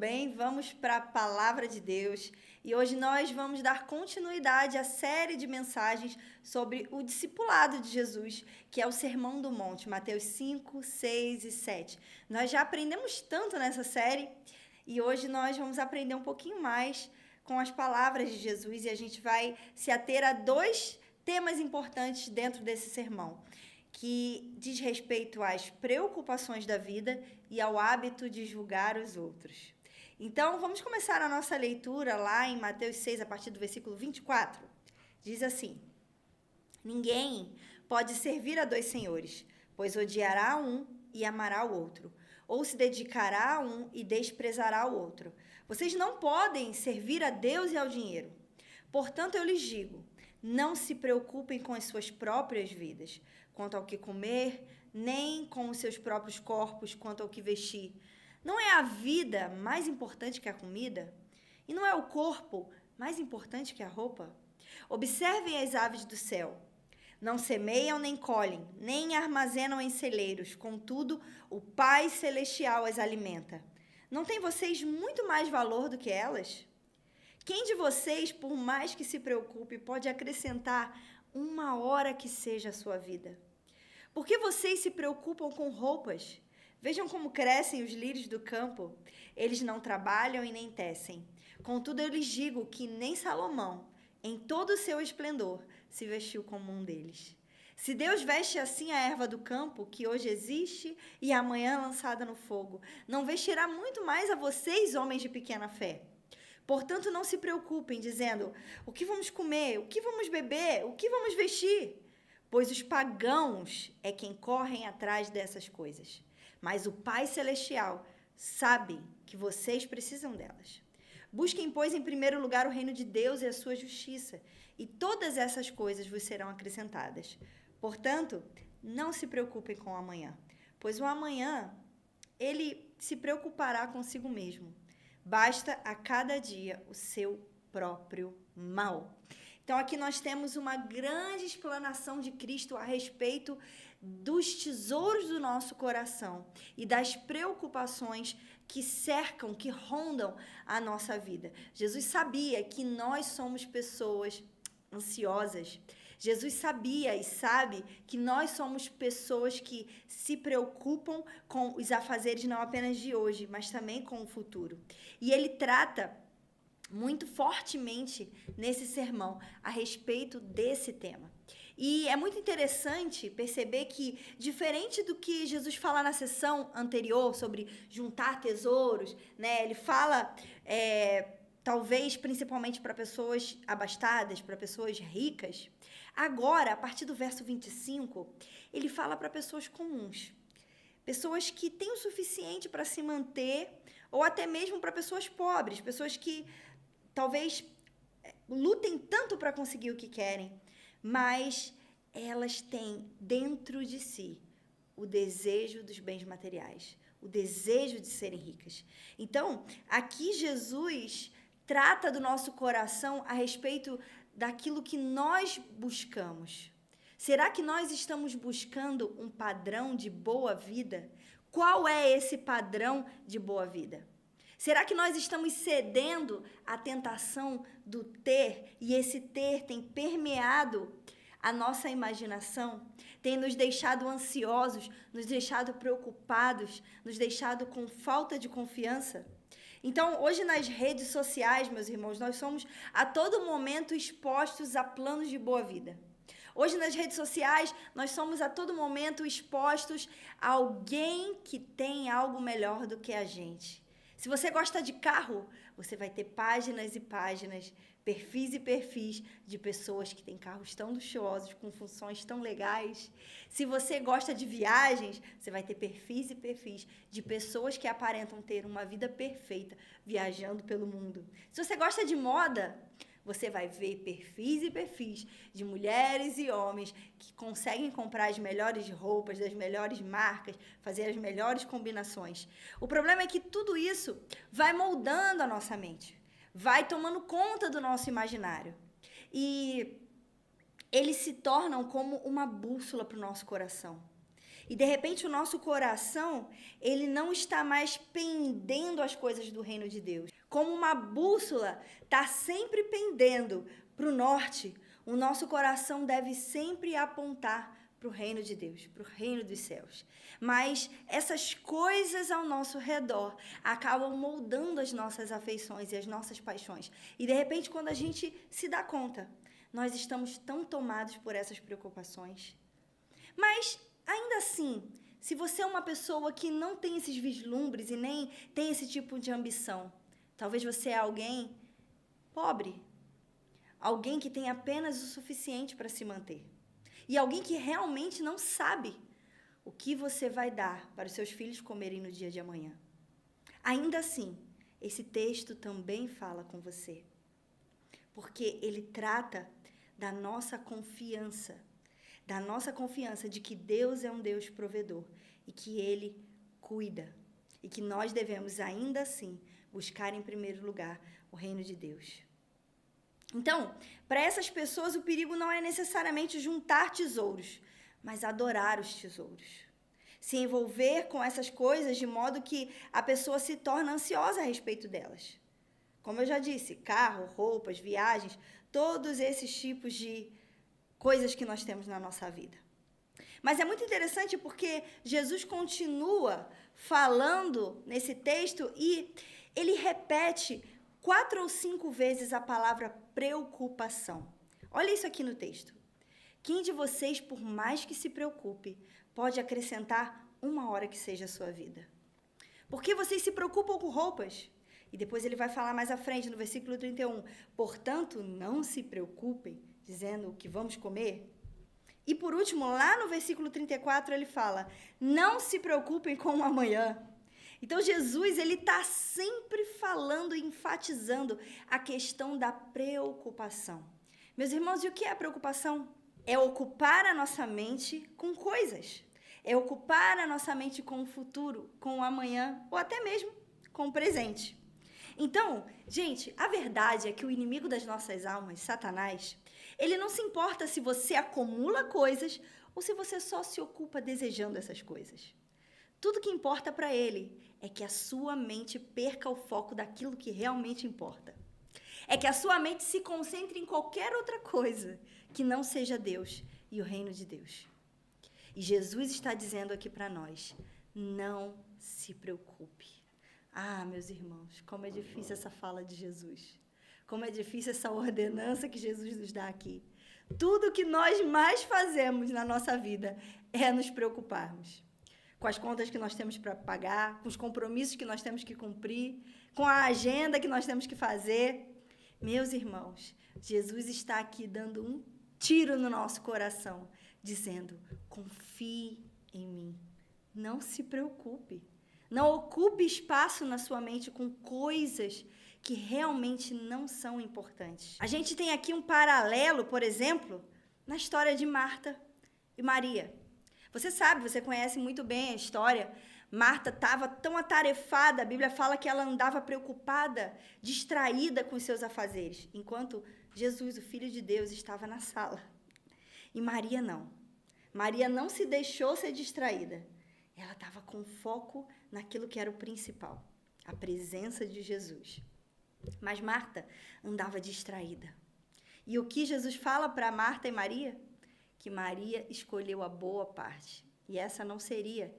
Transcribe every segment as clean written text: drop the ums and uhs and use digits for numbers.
bem? Vamos para a palavra de Deus e hoje nós vamos dar continuidade à série de mensagens sobre o discipulado de Jesus, que é o Sermão do Monte, Mateus 5, 6 e 7. Nós já aprendemos tanto nessa série e hoje nós vamos aprender um pouquinho mais com as palavras de Jesus e a gente vai se ater a dois temas importantes dentro desse sermão, que diz respeito às preocupações da vida e ao hábito de julgar os outros. Então, vamos começar a nossa leitura lá em Mateus 6, a partir do versículo 24. Diz assim: Ninguém pode servir a dois senhores, pois odiará um e amará o outro, ou se dedicará a um e desprezará o outro. Vocês não podem servir a Deus e ao dinheiro. Portanto, eu lhes digo, não se preocupem com as suas próprias vidas, quanto ao que comer, nem com os seus próprios corpos, quanto ao que vestir. Não é a vida mais importante que a comida? E não é o corpo mais importante que a roupa? Observem as aves do céu. Não semeiam nem colhem, nem armazenam em celeiros, contudo, o Pai Celestial as alimenta. Não têm vocês muito mais valor do que elas? Quem de vocês, por mais que se preocupe, pode acrescentar uma hora que seja a sua vida? Por que vocês se preocupam com roupas? Vejam como crescem os lírios do campo. Eles não trabalham e nem tecem. Contudo, eu lhes digo que nem Salomão, em todo o seu esplendor, se vestiu como um deles. Se Deus veste assim a erva do campo, que hoje existe e amanhã é lançada no fogo, não vestirá muito mais a vocês, homens de pequena fé? Portanto, não se preocupem, dizendo, o que vamos comer, o que vamos beber, o que vamos vestir? Pois os pagãos é quem correm atrás dessas coisas. Mas o Pai Celestial sabe que vocês precisam delas. Busquem, pois, em primeiro lugar o reino de Deus e a sua justiça, e todas essas coisas vos serão acrescentadas. Portanto, não se preocupem com o amanhã, pois o amanhã, ele se preocupará consigo mesmo. Basta a cada dia o seu próprio mal. Então, aqui nós temos uma grande explanação de Cristo a respeito dos tesouros do nosso coração e das preocupações que cercam, que rondam a nossa vida. Jesus sabia que nós somos pessoas ansiosas. Jesus sabia e sabe que nós somos pessoas que se preocupam com os afazeres não apenas de hoje, mas também com o futuro. E ele trata muito fortemente nesse sermão a respeito desse tema. E é muito interessante perceber que, diferente do que Jesus fala na sessão anterior sobre juntar tesouros, né? Ele fala, talvez, principalmente para pessoas abastadas, para pessoas ricas. Agora, a partir do verso 25, ele fala para pessoas comuns. Pessoas que têm o suficiente para se manter, ou até mesmo para pessoas pobres, pessoas que talvez lutem tanto para conseguir o que querem, mas elas têm dentro de si o desejo dos bens materiais, o desejo de serem ricas. Então, aqui Jesus trata do nosso coração a respeito daquilo que nós buscamos. Será que nós estamos buscando um padrão de boa vida? Qual é esse padrão de boa vida? Será que nós estamos cedendo à tentação do ter e esse ter tem permeado a nossa imaginação, tem nos deixado ansiosos, nos deixado preocupados, nos deixado com falta de confiança? Então, hoje nas redes sociais, meus irmãos, nós somos a todo momento expostos a planos de boa vida. Hoje nas redes sociais, nós somos a todo momento expostos a alguém que tem algo melhor do que a gente. Se você gosta de carro, você vai ter páginas e páginas, perfis e perfis de pessoas que têm carros tão luxuosos, com funções tão legais. Se você gosta de viagens, você vai ter perfis e perfis de pessoas que aparentam ter uma vida perfeita, viajando pelo mundo. Se você gosta de moda, você vai ver perfis e perfis de mulheres e homens que conseguem comprar as melhores roupas, das melhores marcas, fazer as melhores combinações. O problema é que tudo isso vai moldando a nossa mente, vai tomando conta do nosso imaginário. E eles se tornam como uma bússola para o nosso coração. E de repente o nosso coração, ele não está mais pendendo as coisas do reino de Deus. Como uma bússola está sempre pendendo para o norte, o nosso coração deve sempre apontar para o reino de Deus, para o reino dos céus. Mas essas coisas ao nosso redor acabam moldando as nossas afeições e as nossas paixões. E de repente, quando a gente se dá conta, nós estamos tão tomados por essas preocupações. Mas, ainda assim, se você é uma pessoa que não tem esses vislumbres e nem tem esse tipo de ambição, talvez você é alguém pobre, alguém que tem apenas o suficiente para se manter. E alguém que realmente não sabe o que você vai dar para os seus filhos comerem no dia de amanhã. Ainda assim, esse texto também fala com você, porque ele trata da nossa confiança de que Deus é um Deus provedor e que Ele cuida, e que nós devemos, ainda assim, buscar em primeiro lugar o reino de Deus. Então, para essas pessoas, o perigo não é necessariamente juntar tesouros, mas adorar os tesouros. Se envolver com essas coisas de modo que a pessoa se torna ansiosa a respeito delas. Como eu já disse, carro, roupas, viagens, todos esses tipos de coisas que nós temos na nossa vida. Mas é muito interessante porque Jesus continua falando nesse texto e ele repete 4 ou 5 vezes a palavra preocupação. Olha isso aqui no texto. Quem de vocês, por mais que se preocupe, pode acrescentar 1 hora que seja a sua vida? Porque vocês se preocupam com roupas? E depois ele vai falar mais à frente, no versículo 31. Portanto, não se preocupem, dizendo o que vamos comer. E por último, lá no versículo 34, ele fala, não se preocupem com o amanhã. Então, Jesus, ele está sempre falando e enfatizando a questão da preocupação. Meus irmãos, e o que é a preocupação? É ocupar a nossa mente com coisas. É ocupar a nossa mente com o futuro, com o amanhã, ou até mesmo com o presente. Então, gente, a verdade é que o inimigo das nossas almas, Satanás, ele não se importa se você acumula coisas ou se você só se ocupa desejando essas coisas. Tudo que importa para ele é que a sua mente perca o foco daquilo que realmente importa. É que a sua mente se concentre em qualquer outra coisa que não seja Deus e o reino de Deus. E Jesus está dizendo aqui para nós, não se preocupe. Ah, meus irmãos, como é difícil essa fala de Jesus. Como é difícil essa ordenança que Jesus nos dá aqui. Tudo que nós mais fazemos na nossa vida é nos preocuparmos. Com as contas que nós temos para pagar, com os compromissos que nós temos que cumprir, com a agenda que nós temos que fazer. Meus irmãos, Jesus está aqui dando um tiro no nosso coração, dizendo, confie em mim, não se preocupe. Não ocupe espaço na sua mente com coisas que realmente não são importantes. A gente tem aqui um paralelo, por exemplo, na história de Marta e Maria. Você sabe, você conhece muito bem a história. Marta estava tão atarefada, a Bíblia fala que ela andava preocupada, distraída com os seus afazeres, enquanto Jesus, o Filho de Deus, estava na sala. E Maria não. Maria não se deixou ser distraída. Ela estava com foco naquilo que era o principal, a presença de Jesus. Mas Marta andava distraída. E o que Jesus fala para Marta e Maria? Que Maria escolheu a boa parte. E essa não seria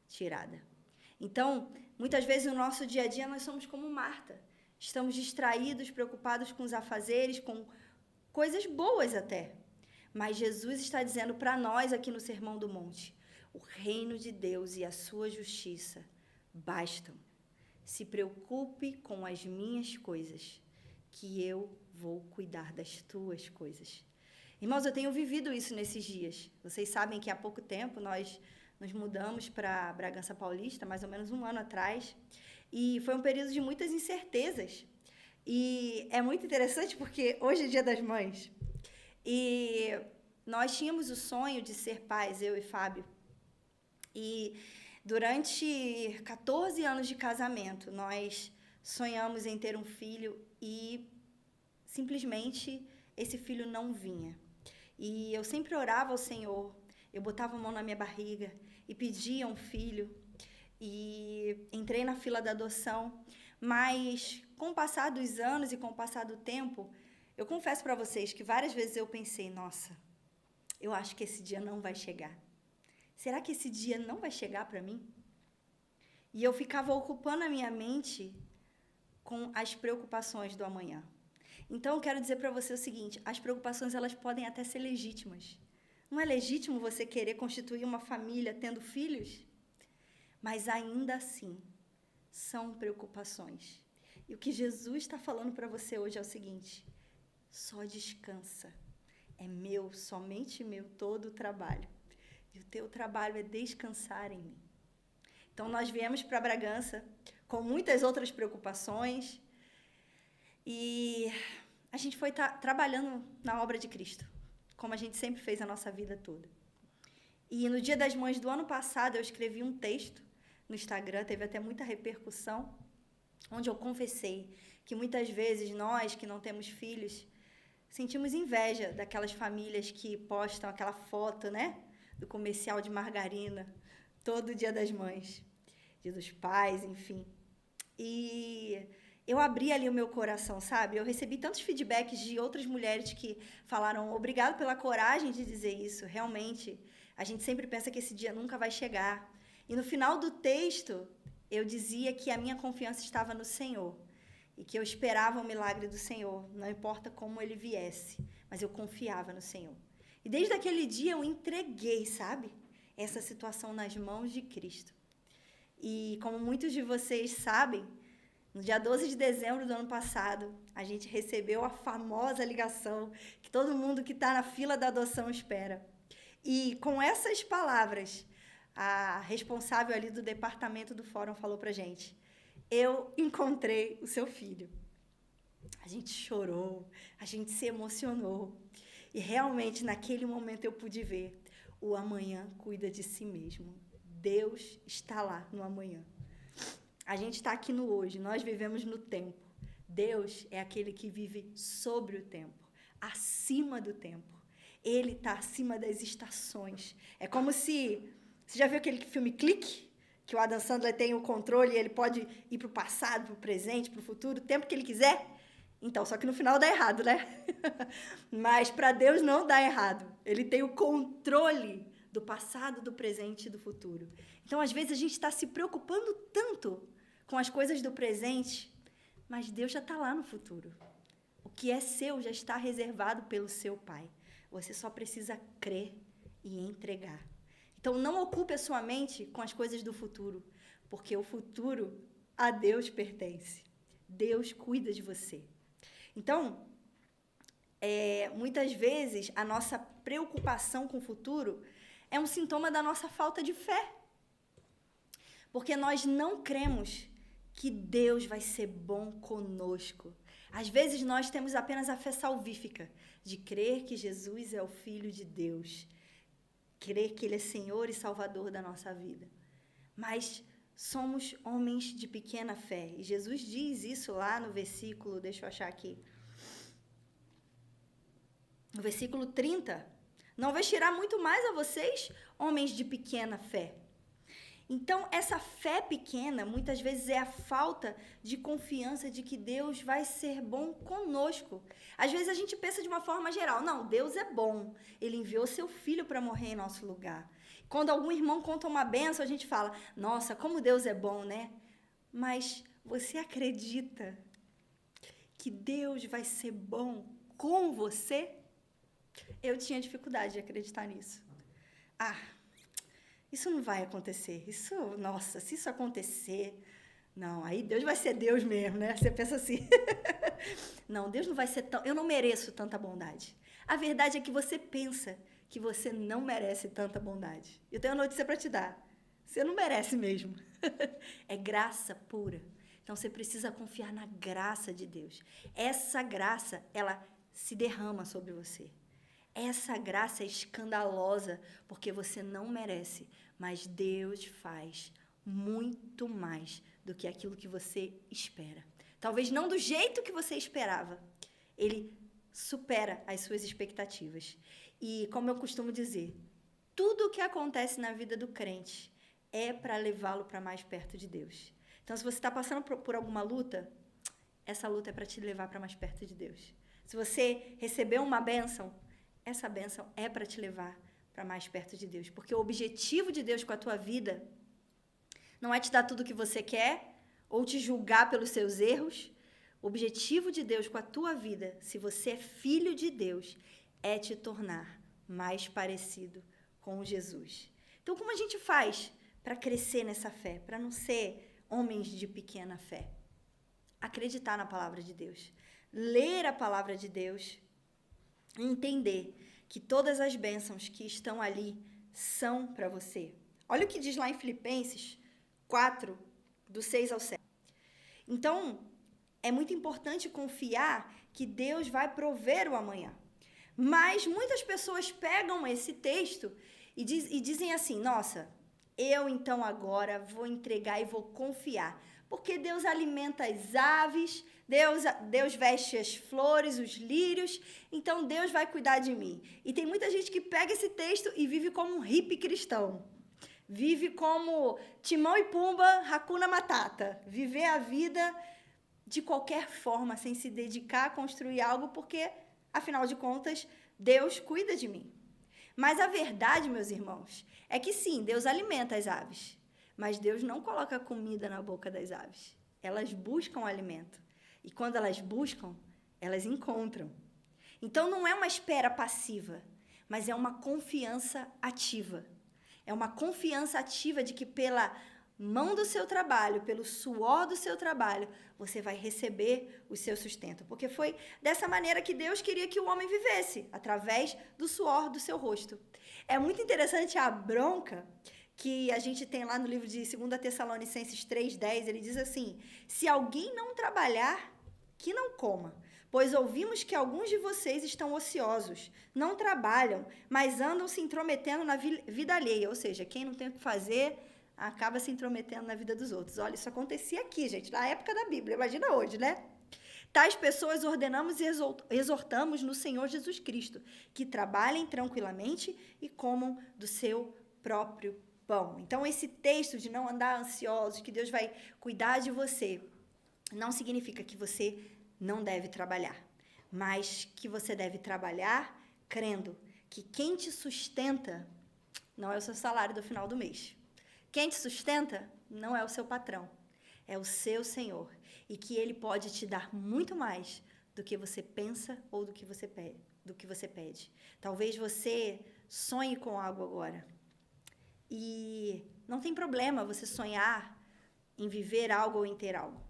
tirada. Então, muitas vezes no nosso dia a dia nós somos como Marta. Estamos distraídos, preocupados com os afazeres, com coisas boas até. Mas Jesus está dizendo para nós aqui no Sermão do Monte, o reino de Deus e a sua justiça bastam. Se preocupe com as minhas coisas, que eu vou cuidar das tuas coisas. Irmãos, eu tenho vivido isso nesses dias. Vocês sabem que há pouco tempo nós nos mudamos para Bragança Paulista, mais ou menos 1 ano atrás, e foi um período de muitas incertezas. E é muito interessante porque hoje é Dia das Mães, e nós tínhamos o sonho de ser pais, eu e Fábio. E durante 14 anos de casamento, nós sonhamos em ter um filho e simplesmente esse filho não vinha. E eu sempre orava ao Senhor, eu botava a mão na minha barriga e pedia um filho. E entrei na fila da adoção. Mas, com o passar dos anos e com o passar do tempo, eu confesso para vocês que várias vezes eu pensei, nossa, eu acho que esse dia não vai chegar. Será que esse dia não vai chegar para mim? E eu ficava ocupando a minha mente com as preocupações do amanhã. Então, eu quero dizer para você o seguinte, as preocupações elas podem até ser legítimas. Não é legítimo você querer constituir uma família tendo filhos? Mas ainda assim, são preocupações. E o que Jesus está falando para você hoje é o seguinte, só descansa. É meu, somente meu, todo o trabalho. E o teu trabalho é descansar em mim. Então, nós viemos para Bragança com muitas outras preocupações e a gente foi trabalhando na obra de Cristo, como a gente sempre fez a nossa vida toda. E no Dia das Mães do ano passado, eu escrevi um texto no Instagram, teve até muita repercussão, onde eu confessei que muitas vezes nós, que não temos filhos, sentimos inveja daquelas famílias que postam aquela foto, né, do comercial de margarina, todo Dia das Mães, Dia dos Pais, enfim. E eu abri ali o meu coração, sabe? Eu recebi tantos feedbacks de outras mulheres que falaram obrigado pela coragem de dizer isso. Realmente, a gente sempre pensa que esse dia nunca vai chegar. E no final do texto, eu dizia que a minha confiança estava no Senhor e que eu esperava o milagre do Senhor, não importa como ele viesse, mas eu confiava no Senhor. E desde aquele dia eu entreguei, sabe, essa situação nas mãos de Cristo. E como muitos de vocês sabem, no dia 12 de dezembro do ano passado, a gente recebeu a famosa ligação que todo mundo que está na fila da adoção espera. E com essas palavras, a responsável ali do departamento do fórum falou pra gente, eu encontrei o seu filho. A gente chorou, a gente se emocionou. E realmente, naquele momento, eu pude ver, o amanhã cuida de si mesmo. Deus está lá no amanhã. A gente está aqui no hoje, nós vivemos no tempo. Deus é aquele que vive sobre o tempo, acima do tempo. Ele está acima das estações. É como se... Você já viu aquele filme Clique? Que o Adam Sandler tem o controle e ele pode ir para o passado, para o presente, para o futuro, o tempo que ele quiser? Então, só que no final dá errado, né? Mas para Deus não dá errado. Ele tem o controle do passado, do presente e do futuro. Então, às vezes, a gente está se preocupando tanto com as coisas do presente, mas Deus já está lá no futuro. O que é seu já está reservado pelo seu Pai. Você só precisa crer e entregar. Então, não ocupe a sua mente com as coisas do futuro, porque o futuro a Deus pertence. Deus cuida de você. Então, muitas vezes, a nossa preocupação com o futuro é um sintoma da nossa falta de fé. Porque nós não cremos que Deus vai ser bom conosco. Às vezes, nós temos apenas a fé salvífica de crer que Jesus é o Filho de Deus, crer que Ele é Senhor e Salvador da nossa vida. Mas somos homens de pequena fé. E Jesus diz isso lá no versículo, deixa eu achar aqui, no versículo 30. Não vestirá muito mais a vocês, homens de pequena fé. Então, essa fé pequena, muitas vezes, é a falta de confiança de que Deus vai ser bom conosco. Às vezes, a gente pensa de uma forma geral, não, Deus é bom, Ele enviou seu Filho para morrer em nosso lugar. Quando algum irmão conta uma bênção, a gente fala, nossa, como Deus é bom, né? Mas você acredita que Deus vai ser bom com você? Eu tinha dificuldade de acreditar nisso. Isso não vai acontecer. Nossa, se isso acontecer, não, aí Deus vai ser Deus mesmo, né? Você pensa assim, não, Deus não vai ser tão, eu não mereço tanta bondade. A verdade é que você pensa que você não merece tanta bondade. Eu tenho uma notícia para te dar. Você não merece mesmo. É graça pura. Então, você precisa confiar na graça de Deus. Essa graça, ela se derrama sobre você. Essa graça é escandalosa, porque você não merece, mas Deus faz muito mais do que aquilo que você espera. Talvez não do jeito que você esperava. Ele supera as suas expectativas. E, como eu costumo dizer, Tudo o que acontece na vida do crente é para levá-lo para mais perto de Deus. Então, se você está passando por alguma luta, essa luta é para te levar para mais perto de Deus. Se você recebeu uma bênção, essa bênção é para te levar para mais perto de Deus. Porque o objetivo de Deus com a tua vida não é te dar tudo o que você quer ou te julgar pelos seus erros. O objetivo de Deus com a tua vida, se você é filho de Deus, é te tornar mais parecido com Jesus. Então, como a gente faz para crescer nessa fé, para não ser homens de pequena fé? Acreditar na palavra de Deus, ler a palavra de Deus, entender que todas as bênçãos que estão ali são para você. Olha o que diz lá em Filipenses 4, do 6 ao 7. Então, é muito importante confiar que Deus vai prover o amanhã. Mas muitas pessoas pegam esse texto e dizem assim, nossa, eu então agora vou entregar e vou confiar. Porque Deus alimenta as aves, Deus veste as flores, os lírios, então Deus vai cuidar de mim. E tem muita gente que pega esse texto e vive como um hippie cristão. Vive como Timão e Pumba, Hakuna Matata. Viver a vida de qualquer forma, sem se dedicar a construir algo, porque, afinal de contas, Deus cuida de mim. Mas a verdade, meus irmãos, é que sim, Deus alimenta as aves. Mas Deus não coloca comida na boca das aves. Elas buscam alimento. E quando elas buscam, elas encontram. Então, não é uma espera passiva, mas é uma confiança ativa. É uma confiança ativa de que pela mão do seu trabalho, pelo suor do seu trabalho, você vai receber o seu sustento. Porque foi dessa maneira que Deus queria que o homem vivesse, através do suor do seu rosto. É muito interessante a bronca que a gente tem lá no livro de 2 Tessalonicenses 3,10, ele diz assim, se alguém não trabalhar, que não coma, pois ouvimos que alguns de vocês estão ociosos, não trabalham, mas andam se intrometendo na vida alheia, ou seja, quem não tem o que fazer, acaba se intrometendo na vida dos outros. Olha, isso acontecia aqui, gente, na época da Bíblia, imagina hoje, né? Tais pessoas ordenamos e exortamos no Senhor Jesus Cristo, que trabalhem tranquilamente e comam do seu próprio pão. Então, esse texto de não andar ansioso, que Deus vai cuidar de você, não significa que você não deve trabalhar, mas que você deve trabalhar crendo que quem te sustenta não é o seu salário do final do mês. Quem te sustenta não é o seu patrão, é o seu Senhor. E que Ele pode te dar muito mais do que você pensa ou do que você pede. Talvez você sonhe com algo agora. E não tem problema você sonhar em viver algo ou em ter algo.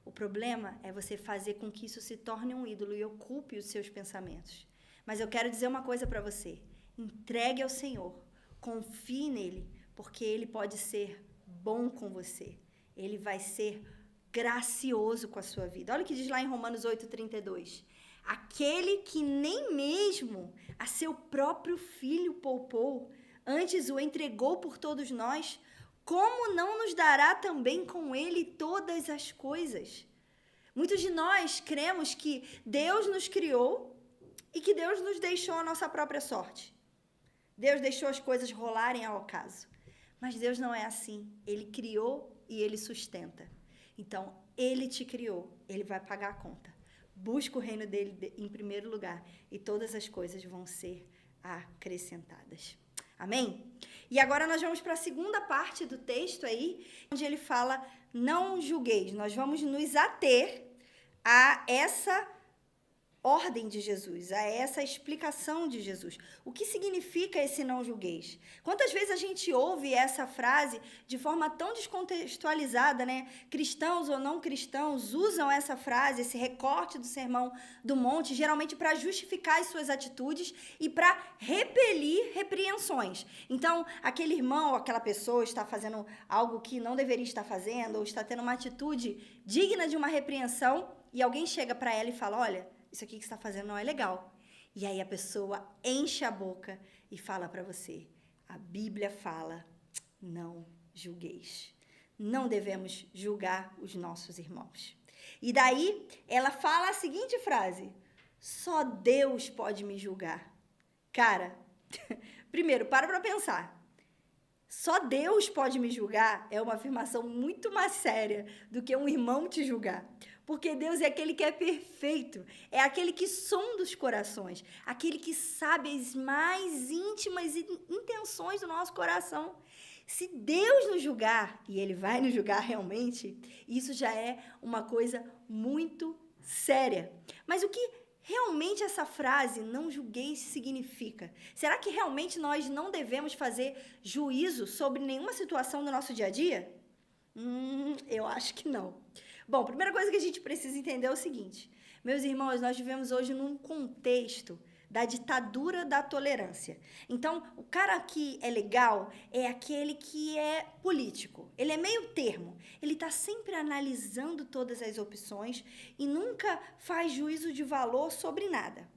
O problema é você fazer com que isso se torne um ídolo e ocupe os seus pensamentos. Mas eu quero dizer uma coisa para você. Entregue ao Senhor. Confie nele, porque Ele pode ser bom com você. Ele vai ser gracioso com a sua vida. Olha o que diz lá em Romanos 8,32. Aquele que nem mesmo a seu próprio filho poupou, antes o entregou por todos nós, como não nos dará também com ele todas as coisas? Muitos de nós cremos que Deus nos criou e que Deus nos deixou a nossa própria sorte. Deus deixou as coisas rolarem ao acaso. Mas Deus não é assim. Ele criou e Ele sustenta. Então, Ele te criou, Ele vai pagar a conta. Busca o reino dele em primeiro lugar e todas as coisas vão ser acrescentadas. Amém? E agora nós vamos para a segunda parte do texto aí, onde ele fala, não julgueis. Nós vamos nos ater a essa ordem de Jesus, a essa explicação de Jesus. O que significa esse não julgueis? Quantas vezes a gente ouve essa frase de forma tão descontextualizada, né? Cristãos ou não cristãos usam essa frase, esse recorte do Sermão do Monte, geralmente para justificar as suas atitudes e para repelir repreensões. Então, aquele irmão ou aquela pessoa está fazendo algo que não deveria estar fazendo ou está tendo uma atitude digna de uma repreensão e alguém chega para ela e fala, olha, isso aqui que você está fazendo não é legal. E aí a pessoa enche a boca e fala para você, a Bíblia fala, não julgueis. Não devemos julgar os nossos irmãos. E daí ela fala a seguinte frase, só Deus pode me julgar. Cara, Primeiro, para pensar. Só Deus pode me julgar é uma afirmação muito mais séria do que um irmão te julgar. Porque Deus é aquele que é perfeito, é aquele que sonda os corações, aquele que sabe as mais íntimas intenções do nosso coração. Se Deus nos julgar, e Ele vai nos julgar realmente, isso já é uma coisa muito séria. Mas o que realmente essa frase, não julgueis, significa? Será que realmente nós não devemos fazer juízo sobre nenhuma situação do nosso dia a dia? Eu acho que não. Bom, a primeira coisa que a gente precisa entender é o seguinte. Meus irmãos, nós vivemos hoje num contexto da ditadura da tolerância. Então, o cara que é legal é aquele que é político. Ele é meio termo. Ele está sempre analisando todas as opções e nunca faz juízo de valor sobre nada.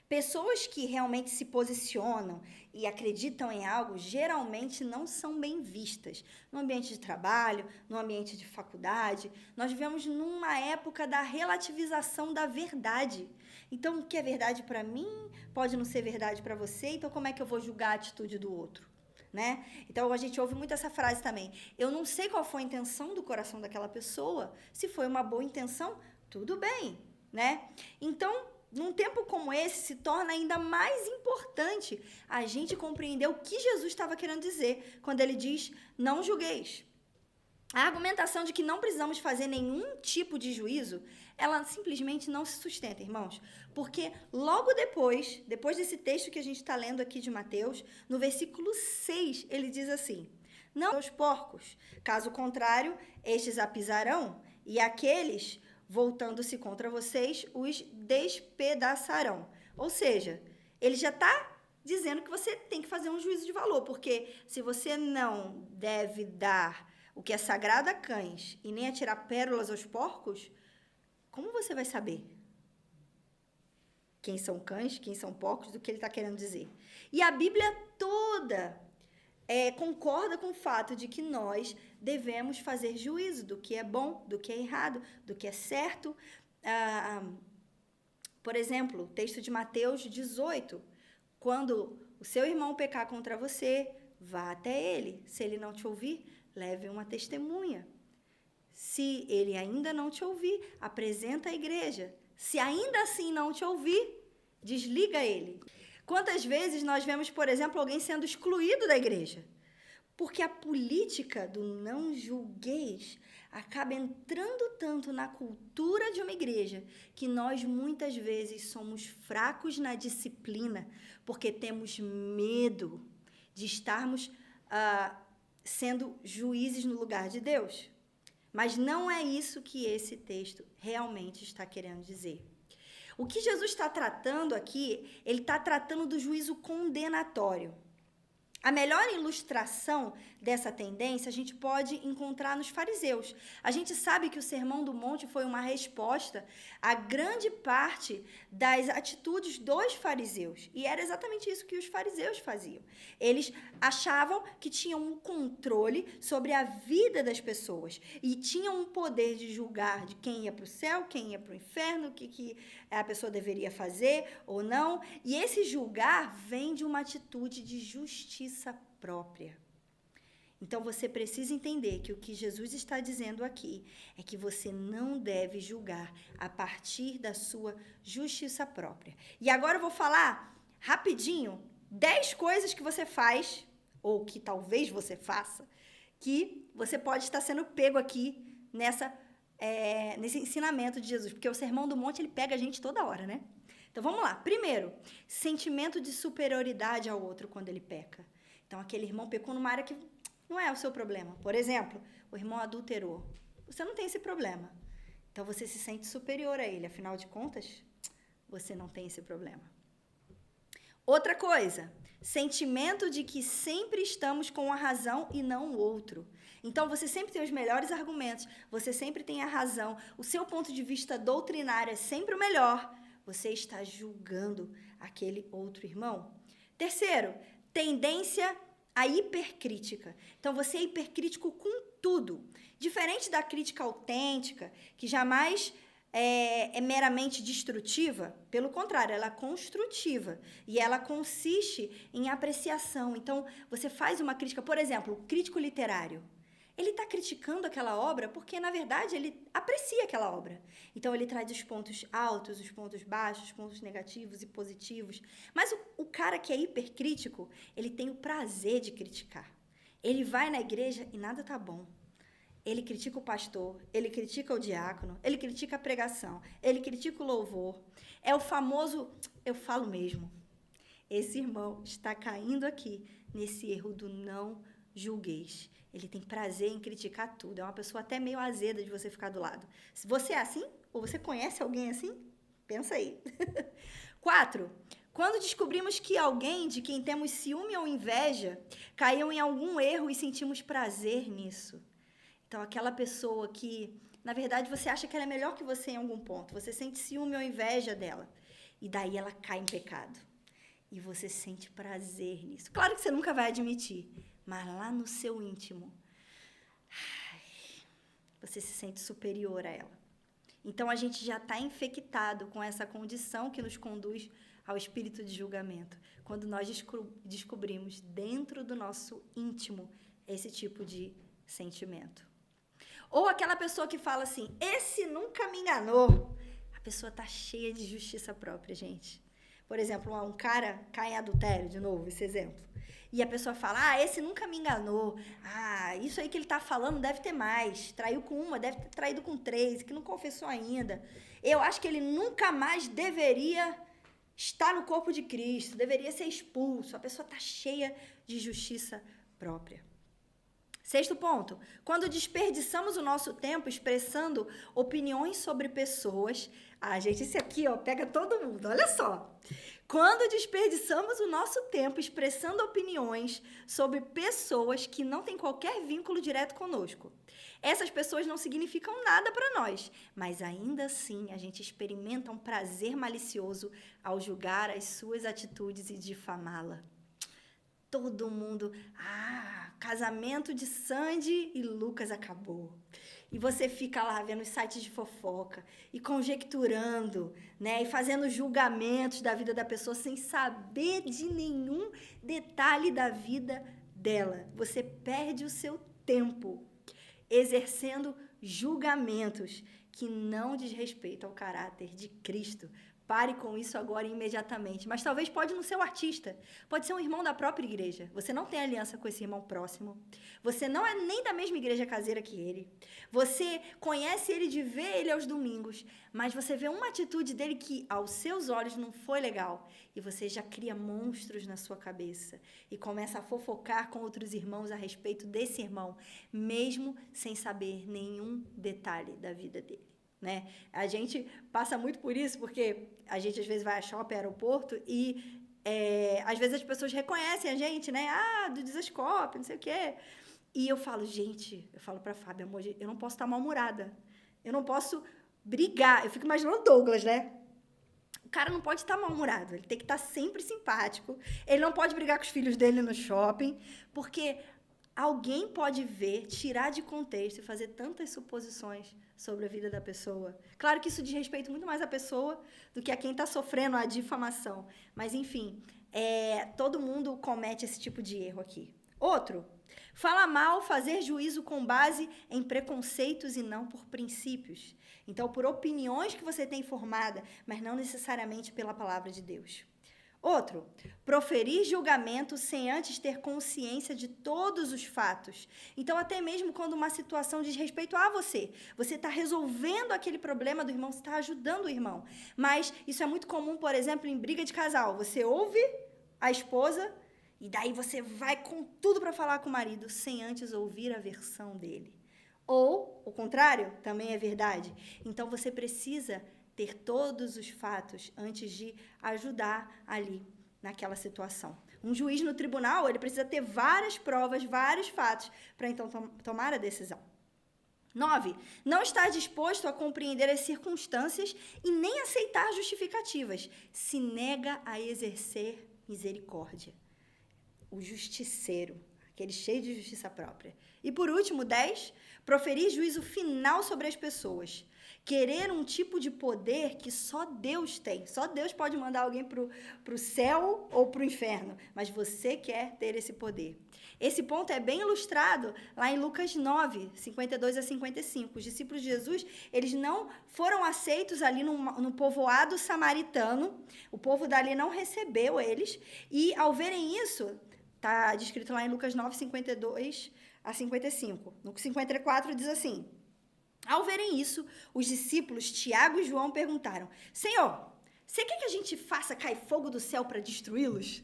Pessoas que realmente se posicionam e acreditam em algo, geralmente não são bem vistas. No ambiente de trabalho, no ambiente de faculdade, nós vivemos numa época da relativização da verdade. Então, o que é verdade para mim pode não ser verdade para você, então como é que eu vou julgar a atitude do outro? Né? Então, a gente ouve muito essa frase também. Eu não sei qual foi a intenção do coração daquela pessoa. Se foi uma boa intenção, tudo bem, né? Então, num tempo como esse, se torna ainda mais importante a gente compreender o que Jesus estava querendo dizer quando ele diz, não julgueis. A argumentação de que não precisamos fazer nenhum tipo de juízo, ela simplesmente não se sustenta, irmãos. Porque logo depois desse texto que a gente está lendo aqui de Mateus, no versículo 6, ele diz assim, não os porcos, caso contrário, estes a pisarão, e aqueles voltando-se contra vocês, os despedaçarão. Ou seja, ele já está dizendo que você tem que fazer um juízo de valor, porque se você não deve dar o que é sagrado a cães e nem atirar pérolas aos porcos, como você vai saber quem são cães, quem são porcos, do que ele está querendo dizer? E a Bíblia toda concorda com o fato de que nós devemos fazer juízo do que é bom, do que é errado, do que é certo. Por exemplo, o texto de Mateus 18, quando o seu irmão pecar contra você, vá até ele. Se ele não te ouvir, leve uma testemunha. Se ele ainda não te ouvir, apresenta a igreja. Se ainda assim não te ouvir, desliga ele. Quantas vezes nós vemos, por exemplo, alguém sendo excluído da igreja? Porque a política do não julgueis acaba entrando tanto na cultura de uma igreja que nós muitas vezes somos fracos na disciplina porque temos medo de estarmos sendo juízes no lugar de Deus. Mas não é isso que esse texto realmente está querendo dizer. O que Jesus está tratando aqui, ele está tratando do juízo condenatório. A melhor ilustração dessa tendência a gente pode encontrar nos fariseus. A gente sabe que o Sermão do Monte foi uma resposta a grande parte das atitudes dos fariseus. E era exatamente isso que os fariseus faziam. Eles achavam que tinham um controle sobre a vida das pessoas e tinham um poder de julgar de quem ia para o céu, quem ia para o inferno, o que a pessoa deveria fazer ou não. E esse julgar vem de uma atitude de justiça própria. Então, você precisa entender que o que Jesus está dizendo aqui é que você não deve julgar a partir da sua justiça própria. E agora eu vou falar rapidinho 10 coisas que você faz, ou que talvez você faça, que você pode estar sendo pego aqui nesse ensinamento de Jesus. Porque o Sermão do Monte, ele pega a gente toda hora, né? Então, vamos lá. Primeiro, sentimento de superioridade ao outro quando ele peca. Então, aquele irmão pecou numa área que não é o seu problema. Por exemplo, o irmão adulterou. Você não tem esse problema. Então, você se sente superior a ele. Afinal de contas, você não tem esse problema. Outra coisa, sentimento de que sempre estamos com a razão e não o outro. Então, você sempre tem os melhores argumentos, você sempre tem a razão, o seu ponto de vista doutrinário é sempre o melhor. Você está julgando aquele outro irmão. Terceiro, tendência à hipercrítica. Então, você é hipercrítico com tudo. Diferente da crítica autêntica, que jamais é meramente destrutiva, pelo contrário, ela é construtiva e ela consiste em apreciação. Então, você faz uma crítica, por exemplo, o crítico literário. Ele está criticando aquela obra porque, na verdade, ele aprecia aquela obra. Então, ele traz os pontos altos, os pontos baixos, os pontos negativos e positivos. Mas o cara que é hipercrítico, ele tem o prazer de criticar. Ele vai na igreja e nada tá bom. Ele critica o pastor, ele critica o diácono, ele critica a pregação, ele critica o louvor. É o famoso, eu falo mesmo. Esse irmão está caindo aqui nesse erro do não julgueis. Ele tem prazer em criticar tudo. É uma pessoa até meio azeda de você ficar do lado. Se você é assim, ou você conhece alguém assim, pensa aí. 4. Quando descobrimos que alguém de quem temos ciúme ou inveja caiu em algum erro e sentimos prazer nisso. Então, aquela pessoa que, na verdade, você acha que ela é melhor que você em algum ponto. Você sente ciúme ou inveja dela. E daí ela cai em pecado. E você sente prazer nisso. Claro que você nunca vai admitir. Mas lá no seu íntimo, você se sente superior a ela. Então, a gente já está infectado com essa condição que nos conduz ao espírito de julgamento. Quando nós descobrimos dentro do nosso íntimo esse tipo de sentimento. Ou aquela pessoa que fala assim, esse nunca me enganou. A pessoa está cheia de justiça própria, gente. Por exemplo, um cara cai em adultério, de novo, esse exemplo. E a pessoa fala, esse nunca me enganou. Isso aí que ele está falando deve ter mais. Traiu com uma, deve ter traído com 3, que não confessou ainda. Eu acho que ele nunca mais deveria estar no corpo de Cristo, deveria ser expulso. A pessoa está cheia de justiça própria. 6º ponto, quando desperdiçamos o nosso tempo expressando opiniões sobre pessoas... gente, esse aqui, pega todo mundo, olha só. Quando desperdiçamos o nosso tempo expressando opiniões sobre pessoas que não têm qualquer vínculo direto conosco. Essas pessoas não significam nada para nós, mas ainda assim a gente experimenta um prazer malicioso ao julgar as suas atitudes e difamá-la. Todo mundo, casamento de Sandy e Lucas acabou. E você fica lá vendo os sites de fofoca e conjecturando, né? E fazendo julgamentos da vida da pessoa sem saber de nenhum detalhe da vida dela. Você perde o seu tempo exercendo julgamentos que não diz respeito ao caráter de Cristo. Pare com isso agora imediatamente. Mas talvez pode não ser um artista. Pode ser um irmão da própria igreja. Você não tem aliança com esse irmão próximo. Você não é nem da mesma igreja caseira que ele. Você conhece ele de ver ele aos domingos. Mas você vê uma atitude dele que aos seus olhos não foi legal. E você já cria monstros na sua cabeça. E começa a fofocar com outros irmãos a respeito desse irmão. Mesmo sem saber nenhum detalhe da vida dele. Né? A gente passa muito por isso, porque a gente às vezes vai a shopping, aeroporto, e às vezes as pessoas reconhecem a gente, né? Do Desascope, não sei o quê. E eu falo, eu falo pra Fábio, amor, eu não posso estar mal-humorada. Eu não posso brigar. Eu fico imaginando o Douglas, né? O cara não pode estar mal-humorado, ele tem que estar sempre simpático. Ele não pode brigar com os filhos dele no shopping, porque alguém pode ver, tirar de contexto e fazer tantas suposições sobre a vida da pessoa. Claro que isso diz respeito muito mais à pessoa do que a quem está sofrendo a difamação. Mas, enfim, todo mundo comete esse tipo de erro aqui. Outro, fala mal, fazer juízo com base em preconceitos e não por princípios. Então, por opiniões que você tem formada, mas não necessariamente pela palavra de Deus. Outro, proferir julgamento sem antes ter consciência de todos os fatos. Então, até mesmo quando uma situação diz respeito a você está resolvendo aquele problema do irmão, você está ajudando o irmão. Mas isso é muito comum, por exemplo, em briga de casal. Você ouve a esposa e daí você vai com tudo para falar com o marido, sem antes ouvir a versão dele. Ou, o contrário, também é verdade. Então, você precisa ter todos os fatos antes de ajudar ali naquela situação. Um juiz no tribunal, ele precisa ter várias provas, vários fatos, para então tomar a decisão. 9. Não estar disposto a compreender as circunstâncias e nem aceitar justificativas. Se nega a exercer misericórdia. O justiceiro, aquele cheio de justiça própria. E por último, 10, proferir juízo final sobre as pessoas. Querer um tipo de poder que só Deus tem. Só Deus pode mandar alguém para o céu ou para o inferno, mas você quer ter esse poder. Esse ponto é bem ilustrado lá em Lucas 9, 52 a 55. Os discípulos de Jesus, eles não foram aceitos ali no povoado samaritano. O povo dali não recebeu eles. E ao verem isso, está descrito lá em Lucas 9, 52 a 55. No 54 diz assim: ao verem isso, os discípulos Tiago e João perguntaram: Senhor, você quer que a gente faça cair fogo do céu para destruí-los?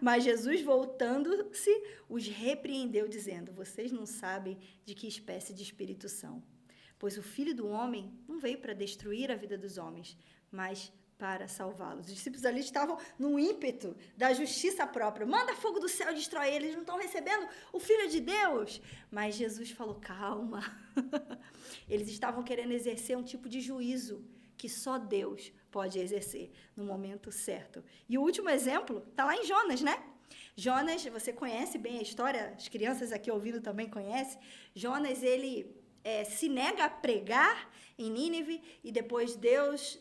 Mas Jesus, voltando-se, os repreendeu, dizendo: vocês não sabem de que espécie de espírito são, pois o Filho do Homem não veio para destruir a vida dos homens, mas para salvá-los. Os discípulos ali estavam no ímpeto da justiça própria. Manda fogo do céu e destrói eles, eles não estão recebendo o Filho de Deus. Mas Jesus falou: calma. Eles estavam querendo exercer um tipo de juízo que só Deus pode exercer no momento certo. E o último exemplo está lá em Jonas, né? Jonas, você conhece bem a história, as crianças aqui ouvindo também conhecem. Jonas, ele se nega a pregar em Nínive e depois Deus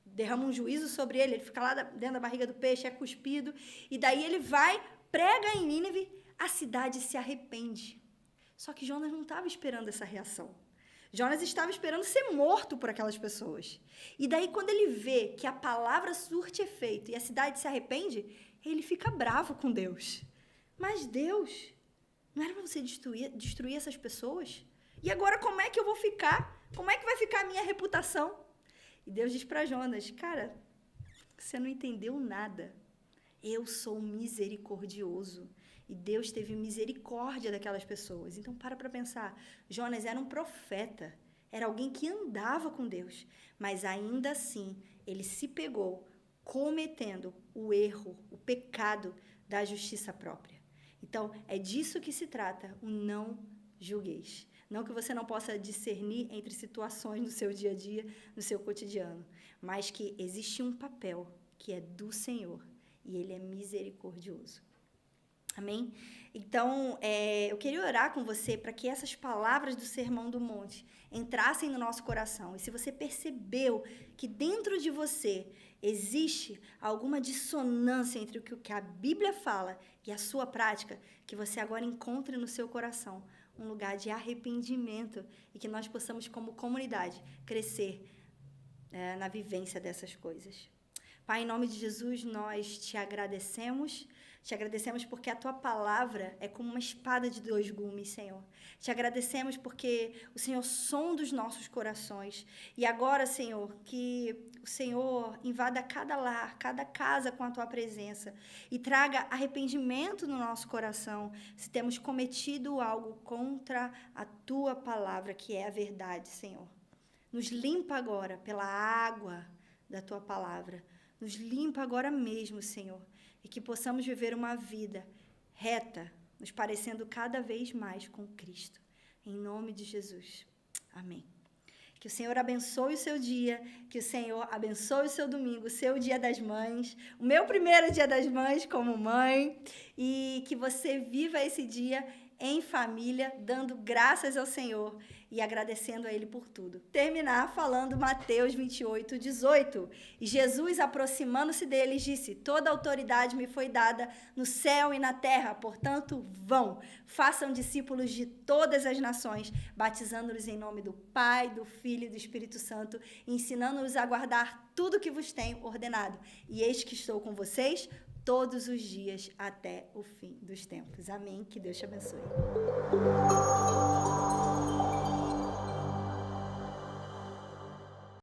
derrama um juízo sobre ele. Ele fica lá dentro da barriga do peixe, é cuspido. E daí ele vai, prega em Nínive, a cidade se arrepende. Só que Jonas não estava esperando essa reação. Jonas estava esperando ser morto por aquelas pessoas. E daí, quando ele vê que a palavra surte efeito e a cidade se arrepende, ele fica bravo com Deus. Mas Deus, não era para você destruir essas pessoas? E agora como é que eu vou ficar? Como é que vai ficar a minha reputação? E Deus diz para Jonas: cara, você não entendeu nada. Eu sou misericordioso. E Deus teve misericórdia daquelas pessoas. Então, para pensar. Jonas era um profeta. Era alguém que andava com Deus. Mas, ainda assim, ele se pegou cometendo o erro, o pecado da justiça própria. Então, é disso que se trata o não julgueis. Não que você não possa discernir entre situações no seu dia a dia, no seu cotidiano. Mas que existe um papel que é do Senhor. E Ele é misericordioso. Amém? Então, eu queria orar com você para que essas palavras do Sermão do Monte entrassem no nosso coração. E se você percebeu que dentro de você existe alguma dissonância entre o que a Bíblia fala e a sua prática, que você agora encontre no seu coração um lugar de arrependimento e que nós possamos, como comunidade, crescer na vivência dessas coisas. Pai, em nome de Jesus, nós te agradecemos. Te agradecemos porque a tua palavra é como uma espada de 2 gumes, Senhor. Te agradecemos porque o Senhor sonda os nossos corações. E agora, Senhor, que o Senhor invada cada lar, cada casa com a tua presença e traga arrependimento no nosso coração se temos cometido algo contra a tua palavra, que é a verdade, Senhor. Nos limpa agora pela água da tua palavra. Nos limpa agora mesmo, Senhor. E que possamos viver uma vida reta, nos parecendo cada vez mais com Cristo. Em nome de Jesus. Amém. Que o Senhor abençoe o seu dia, que o Senhor abençoe o seu domingo, o seu Dia das Mães, o meu primeiro Dia das Mães como mãe, e que você viva esse dia em família, dando graças ao Senhor e agradecendo a Ele por tudo. Terminar falando Mateus 28, 18. E Jesus, aproximando-se deles, disse: toda autoridade me foi dada no céu e na terra, portanto, vão, façam discípulos de todas as nações, batizando-os em nome do Pai, do Filho e do Espírito Santo, e ensinando-os a guardar tudo que vos tenho ordenado. E eis que estou com vocês todos os dias até o fim dos tempos. Amém. Que Deus te abençoe.